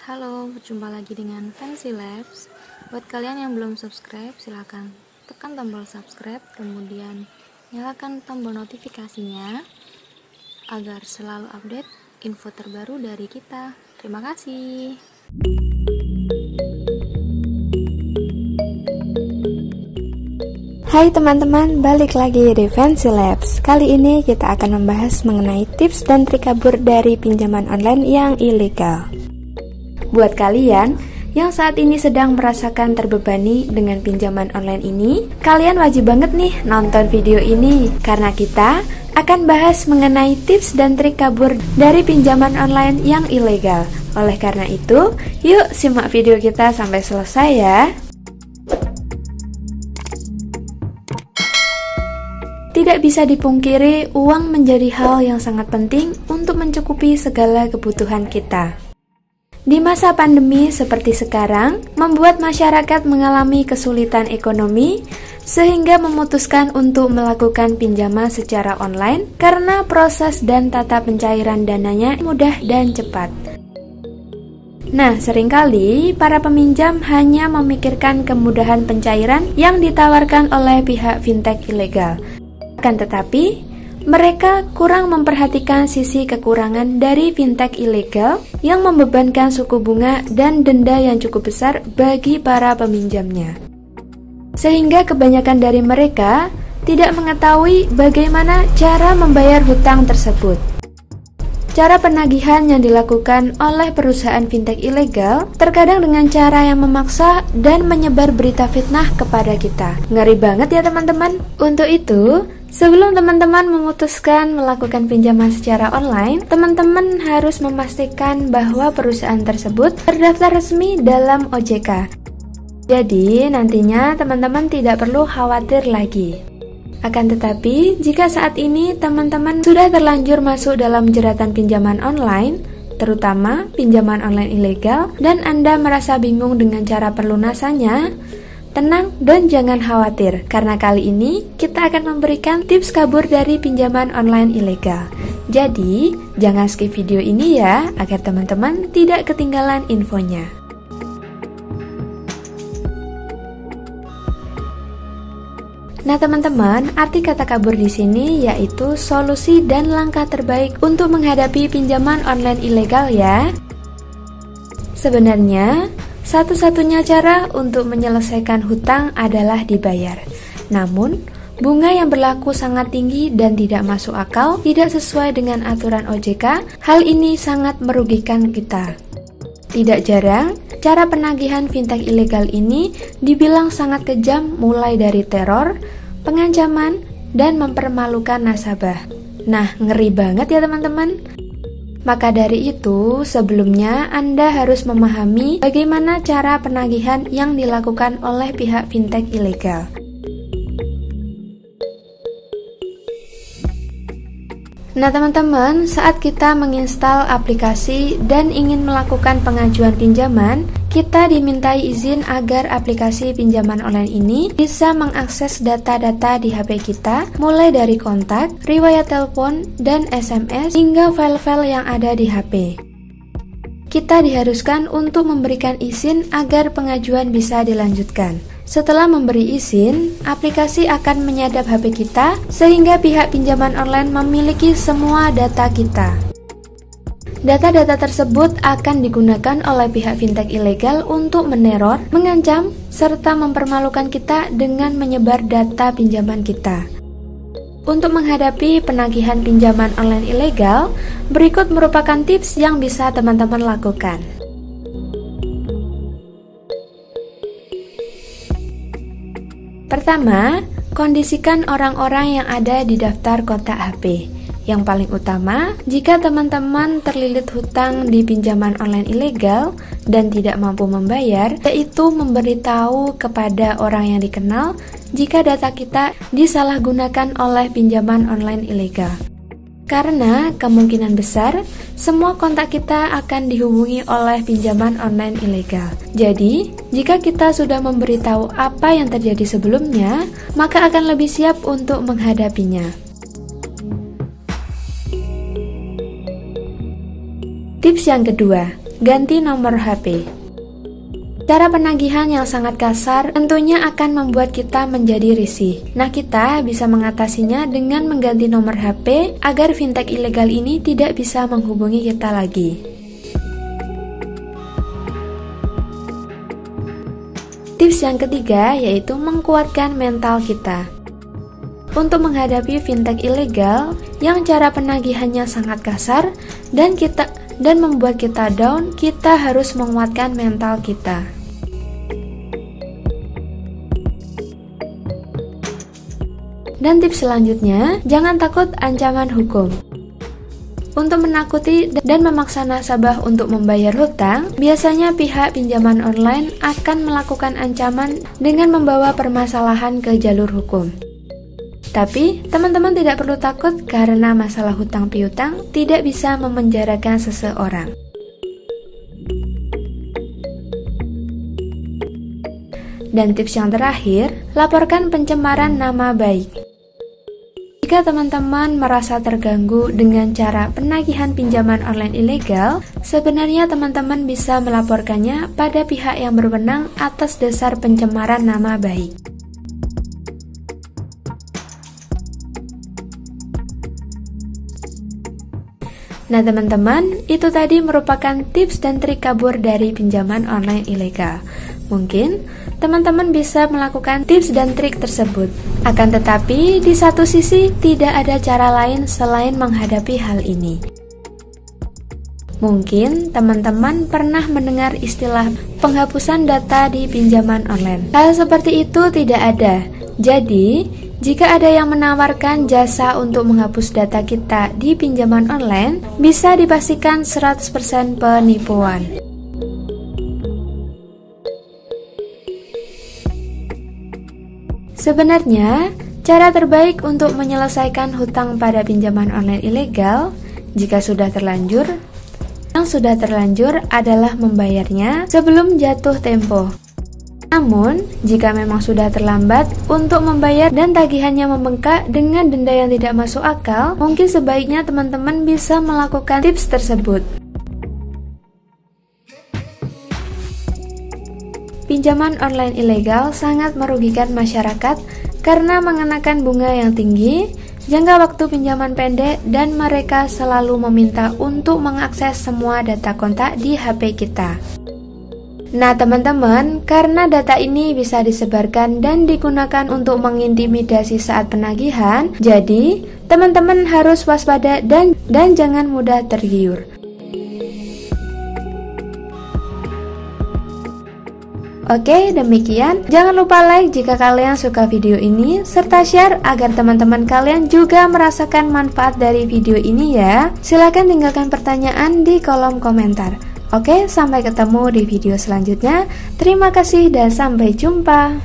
Halo, berjumpa lagi dengan Fancy Labs. Buat kalian yang belum subscribe, silahkan tekan tombol subscribe, kemudian nyalakan tombol notifikasinya agar selalu update info terbaru dari kita. Terima kasih. Hai teman-teman, balik lagi di Fancy Labs. Kali ini kita akan membahas mengenai tips dan trik kabur dari pinjaman online yang ilegal. Buat kalian yang saat ini sedang merasakan terbebani dengan pinjaman online ini, kalian wajib banget nih nonton video ini, karena kita akan bahas mengenai tips dan trik kabur dari pinjaman online yang ilegal. Oleh karena itu, yuk simak video kita sampai selesai ya. Tidak bisa dipungkiri, uang menjadi hal yang sangat penting untuk mencukupi segala kebutuhan kita. Di masa pandemi seperti sekarang, membuat masyarakat mengalami kesulitan ekonomi, sehingga memutuskan untuk melakukan pinjaman secara online karena proses dan tata pencairan dananya mudah dan cepat. Nah, seringkali para peminjam hanya memikirkan kemudahan pencairan yang ditawarkan oleh pihak fintech ilegal. Akan tetapi, mereka kurang memperhatikan sisi kekurangan dari fintech ilegal yang membebankan suku bunga dan denda yang cukup besar bagi para peminjamnya. Sehingga kebanyakan dari mereka tidak mengetahui bagaimana cara membayar hutang tersebut. Cara penagihan yang dilakukan oleh perusahaan fintech ilegal terkadang dengan cara yang memaksa dan menyebar berita fitnah kepada kita. Ngeri banget ya teman-teman. Untuk itu, sebelum teman-teman memutuskan melakukan pinjaman secara online, teman-teman harus memastikan bahwa perusahaan tersebut terdaftar resmi dalam OJK. Jadi, nantinya teman-teman tidak perlu khawatir lagi. Akan tetapi, jika saat ini teman-teman sudah terlanjur masuk dalam jeratan pinjaman online, terutama pinjaman online ilegal, dan Anda merasa bingung dengan cara perlunasannya, tenang dan jangan khawatir, karena kali ini kita akan memberikan tips kabur dari pinjaman online ilegal. Jadi, jangan skip video ini ya, agar teman-teman tidak ketinggalan infonya. Nah teman-teman, arti kata kabur di sini yaitu solusi dan langkah terbaik untuk menghadapi pinjaman online ilegal ya. Sebenarnya, satu-satunya cara untuk menyelesaikan hutang adalah dibayar. Namun, bunga yang berlaku sangat tinggi dan tidak masuk akal, tidak sesuai dengan aturan OJK. Hal ini sangat merugikan kita. Tidak jarang, cara penagihan fintech ilegal ini dibilang sangat kejam, mulai dari teror, pengancaman, dan mempermalukan nasabah. Nah, ngeri banget ya teman-teman. Maka dari itu, sebelumnya Anda harus memahami bagaimana cara penagihan yang dilakukan oleh pihak fintech ilegal. Nah teman-teman, saat kita menginstal aplikasi dan ingin melakukan pengajuan pinjaman, kita dimintai izin agar aplikasi pinjaman online ini bisa mengakses data-data di HP kita, mulai dari kontak, riwayat telepon, dan SMS, hingga file-file yang ada di HP. Kita diharuskan untuk memberikan izin agar pengajuan bisa dilanjutkan. Setelah memberi izin, aplikasi akan menyadap HP kita sehingga pihak pinjaman online memiliki semua data kita. Data-data tersebut akan digunakan oleh pihak fintech ilegal untuk meneror, mengancam, serta mempermalukan kita dengan menyebar data pinjaman kita. Untuk menghadapi penagihan pinjaman online ilegal, berikut merupakan tips yang bisa teman-teman lakukan. Pertama, kondisikan orang-orang yang ada di daftar kontak HP. Yang paling utama, jika teman-teman terlilit hutang di pinjaman online ilegal dan tidak mampu membayar, yaitu memberitahu kepada orang yang dikenal jika data kita disalahgunakan oleh pinjaman online ilegal. Karena kemungkinan besar, semua kontak kita akan dihubungi oleh pinjaman online ilegal. Jadi, jika kita sudah memberitahu apa yang terjadi sebelumnya, maka akan lebih siap untuk menghadapinya. Tips yang kedua, ganti nomor HP. Cara penagihan yang sangat kasar tentunya akan membuat kita menjadi risih. Nah, kita bisa mengatasinya dengan mengganti nomor HP agar fintech ilegal ini tidak bisa menghubungi kita lagi. Tips yang ketiga yaitu menguatkan mental kita. Untuk menghadapi fintech ilegal yang cara penagihannya sangat kasar dan membuat kita down, kita harus menguatkan mental kita. Dan tips selanjutnya, jangan takut ancaman hukum. Untuk menakuti dan memaksa nasabah untuk membayar hutang, biasanya pihak pinjaman online akan melakukan ancaman dengan membawa permasalahan ke jalur hukum. Tapi, teman-teman tidak perlu takut karena masalah hutang piutang tidak bisa memenjarakan seseorang. Dan tips yang terakhir, laporkan pencemaran nama baik. Jika teman-teman merasa terganggu dengan cara penagihan pinjaman online ilegal, sebenarnya teman-teman bisa melaporkannya pada pihak yang berwenang atas dasar pencemaran nama baik. Nah teman-teman, itu tadi merupakan tips dan trik kabur dari pinjaman online ilegal. Mungkin teman-teman bisa melakukan tips dan trik tersebut. Akan tetapi, di satu sisi tidak ada cara lain selain menghadapi hal ini. Mungkin teman-teman pernah mendengar istilah penghapusan data di pinjaman online. Hal seperti itu tidak ada. Jadi, jika ada yang menawarkan jasa untuk menghapus data kita di pinjaman online, bisa dipastikan 100% penipuan. Sebenarnya, cara terbaik untuk menyelesaikan hutang pada pinjaman online ilegal, jika sudah terlanjur, yang sudah terlanjur adalah membayarnya sebelum jatuh tempo. Namun, jika memang sudah terlambat untuk membayar dan tagihannya membengkak dengan denda yang tidak masuk akal, mungkin sebaiknya teman-teman bisa melakukan tips tersebut. Pinjaman online ilegal sangat merugikan masyarakat karena mengenakan bunga yang tinggi, jangka waktu pinjaman pendek, dan mereka selalu meminta untuk mengakses semua data kontak di HP kita. Nah teman-teman, karena data ini bisa disebarkan dan digunakan untuk mengintimidasi saat penagihan, jadi teman-teman harus waspada dan jangan mudah tergiur. Oke, demikian. Jangan lupa like jika kalian suka video ini, serta share agar teman-teman kalian juga merasakan manfaat dari video ini ya. Silahkan tinggalkan pertanyaan di kolom komentar. Oke, sampai ketemu di video selanjutnya. Terima kasih dan sampai jumpa.